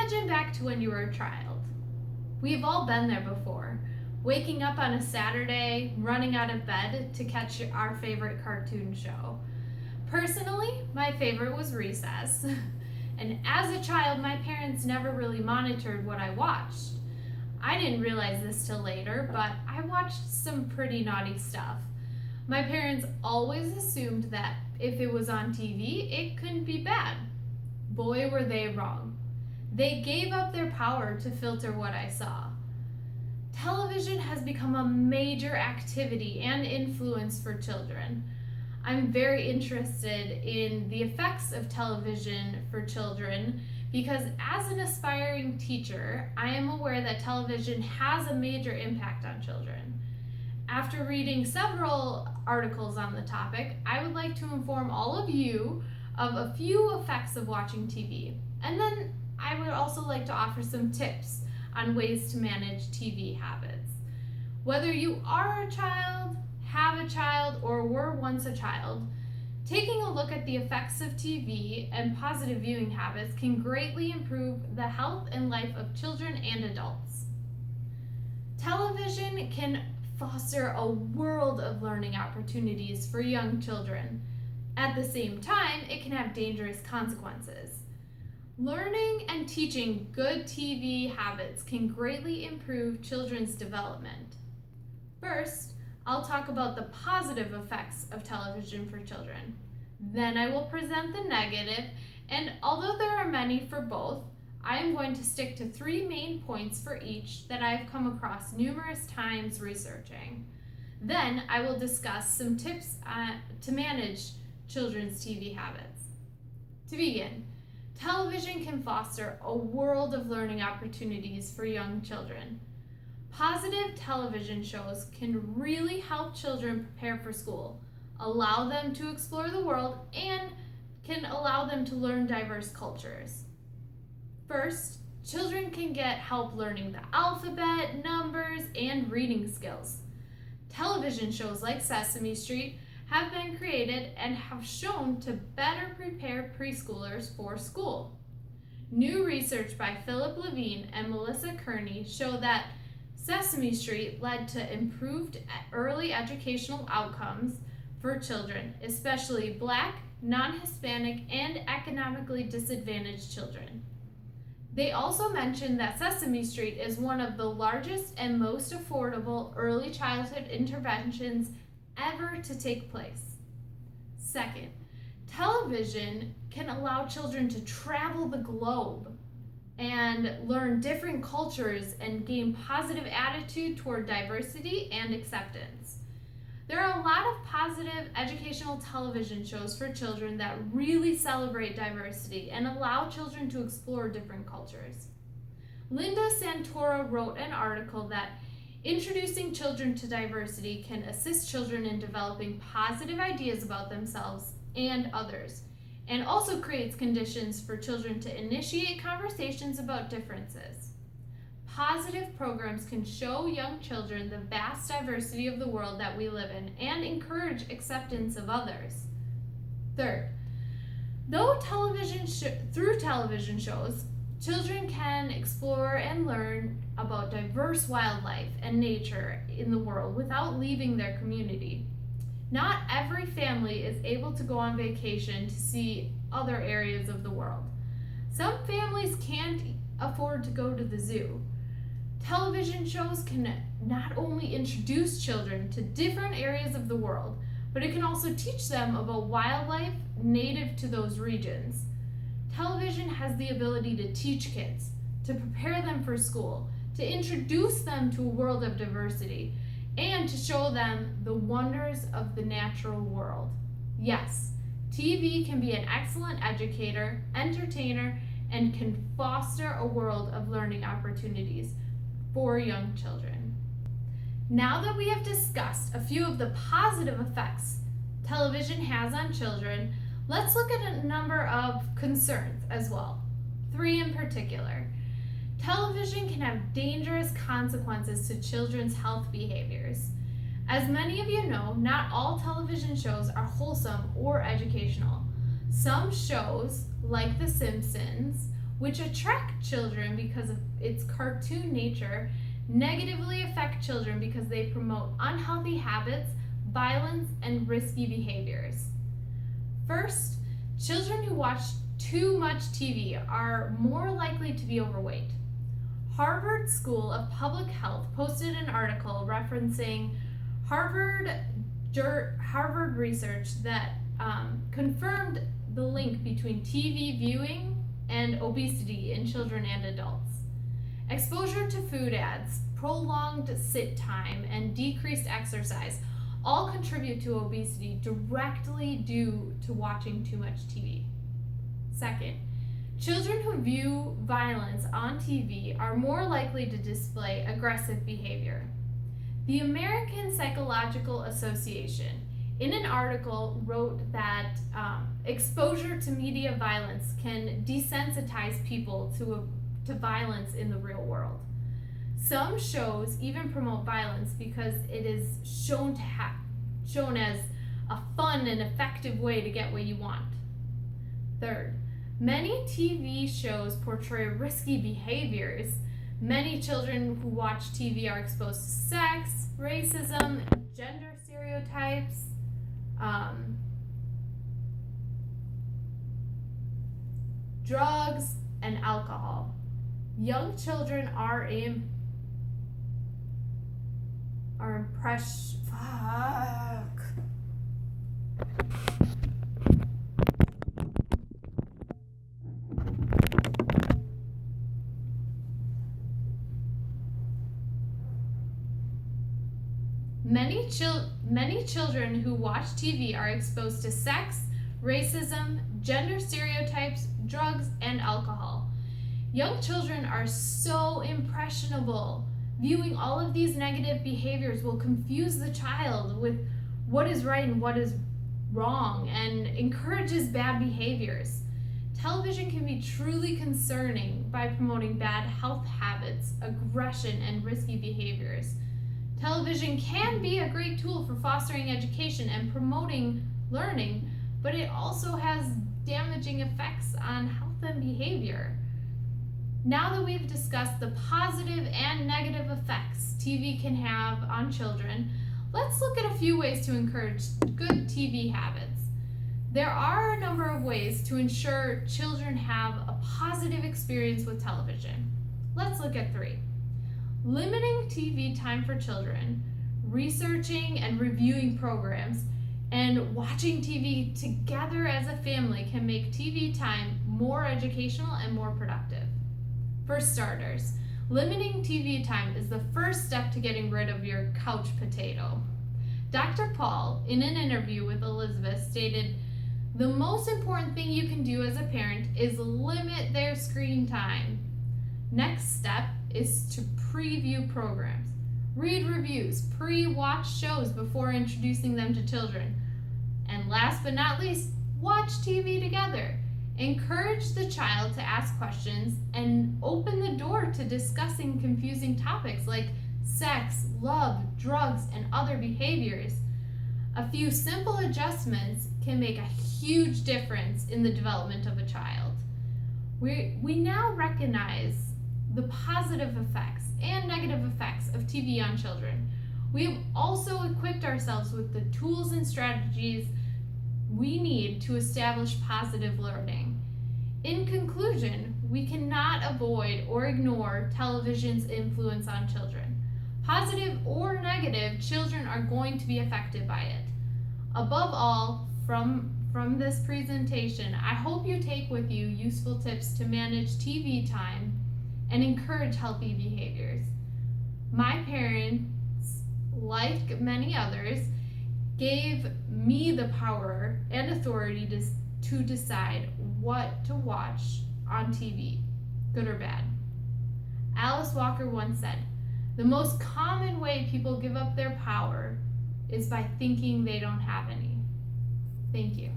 Imagine back to when you were a child. We've all been there before. Waking up on a Saturday, running out of bed to catch our favorite cartoon show. Personally, my favorite was Recess. And as a child, my parents never really monitored what I watched. I didn't realize this till later, but I watched some pretty naughty stuff. My parents always assumed that if it was on TV, it couldn't be bad. Boy, were they wrong. They gave up their power to filter what I saw. Television has become a major activity and influence for children. I'm very interested in the effects of television for children because as an aspiring teacher, I am aware that television has a major impact on children. After reading several articles on the topic, I would like to inform all of you of a few effects of watching TV. And then I would also like to offer some tips on ways to manage TV habits. Whether you are a child, have a child, or were once a child, taking a look at the effects of TV and positive viewing habits can greatly improve the health and life of children and adults. Television can foster a world of learning opportunities for young children. At the same time, it can have dangerous consequences. Learning and teaching good TV habits can greatly improve children's development. First, I'll talk about the positive effects of television for children. Then I will present the negative, and although there are many for both, I am going to stick to 3 main points for each that I've come across numerous times researching. Then I will discuss some tips to manage children's TV habits. To begin, television can foster a world of learning opportunities for young children. Positive television shows can really help children prepare for school, allow them to explore the world, and can allow them to learn diverse cultures. First, children can get help learning the alphabet, numbers, and reading skills. Television shows like Sesame Street have been created and have shown to better prepare preschoolers for school. New research by Philip Levine and Melissa Kearney show that Sesame Street led to improved early educational outcomes for children, especially Black, non-Hispanic, and economically disadvantaged children. They also mentioned that Sesame Street is one of the largest and most affordable early childhood interventions ever to take place. Second, television can allow children to travel the globe and learn different cultures and gain positive attitude toward diversity and acceptance. There are a lot of positive educational television shows for children that really celebrate diversity and allow children to explore different cultures. Linda Santora wrote an article that introducing children to diversity can assist children in developing positive ideas about themselves and others, and also creates conditions for children to initiate conversations about differences. Positive programs can show young children the vast diversity of the world that we live in and encourage acceptance of others. Third, through television shows, children can explore and learn about diverse wildlife and nature in the world without leaving their community. Not every family is able to go on vacation to see other areas of the world. Some families can't afford to go to the zoo. Television shows can not only introduce children to different areas of the world, but it can also teach them about wildlife native to those regions. Television has the ability to teach kids, to prepare them for school, to introduce them to a world of diversity, and to show them the wonders of the natural world. Yes, TV can be an excellent educator, entertainer, and can foster a world of learning opportunities for young children. Now that we have discussed a few of the positive effects television has on children, let's look at a number of concerns as well. 3 in particular. Television can have dangerous consequences to children's health behaviors. As many of you know, not all television shows are wholesome or educational. Some shows, like The Simpsons, which attract children because of its cartoon nature, negatively affect children because they promote unhealthy habits, violence, and risky behaviors. First, children who watch too much TV are more likely to be overweight. Harvard School of Public Health posted an article referencing Harvard research that confirmed the link between TV viewing and obesity in children and adults. Exposure to food ads, prolonged sit time, and decreased exercise all contribute to obesity directly due to watching too much TV. Second, children who view violence on TV are more likely to display aggressive behavior. The American Psychological Association, in an article, wrote that exposure to media violence can desensitize people to violence in the real world. Some shows even promote violence because it is shown as a fun and effective way to get what you want. Third, many TV shows portray risky behaviors. Many children who watch TV are exposed to sex, racism, gender stereotypes, drugs, and alcohol. Young children are impressed. Many children who watch TV are exposed to sex, racism, gender stereotypes, drugs, and alcohol. Young children are so impressionable. Viewing all of these negative behaviors will confuse the child with what is right and what is wrong and encourages bad behaviors. Television can be truly concerning by promoting bad health habits, aggression, and risky behaviors. Television can be a great tool for fostering education and promoting learning, but it also has damaging effects on health and behavior. Now that we've discussed the positive and negative effects TV can have on children, let's look at a few ways to encourage good TV habits. There are a number of ways to ensure children have a positive experience with television. Let's look at 3. Limiting TV time for children, researching and reviewing programs, and watching TV together as a family can make TV time more educational and more productive. For starters, limiting TV time is the first step to getting rid of your couch potato. Dr. Paul, in an interview with Elizabeth, stated, "The most important thing you can do as a parent is limit their screen time. Next step is to preview programs. Read reviews, pre-watch shows before introducing them to children. And last but not least, watch TV together. Encourage the child to ask questions and open the door to discussing confusing topics like sex, love, drugs, and other behaviors. A few simple adjustments can make a huge difference in the development of a child." We now recognize the positive effects and negative effects of TV on children. We have also equipped ourselves with the tools and strategies we need to establish positive learning. In conclusion, we cannot avoid or ignore television's influence on children. Positive or negative, children are going to be affected by it. Above all, from this presentation, I hope you take with you useful tips to manage TV time and encourage healthy behaviors. My parents, like many others, gave me the power and authority to decide what to watch on TV, good or bad. Alice Walker once said, "The most common way people give up their power is by thinking they don't have any." Thank you.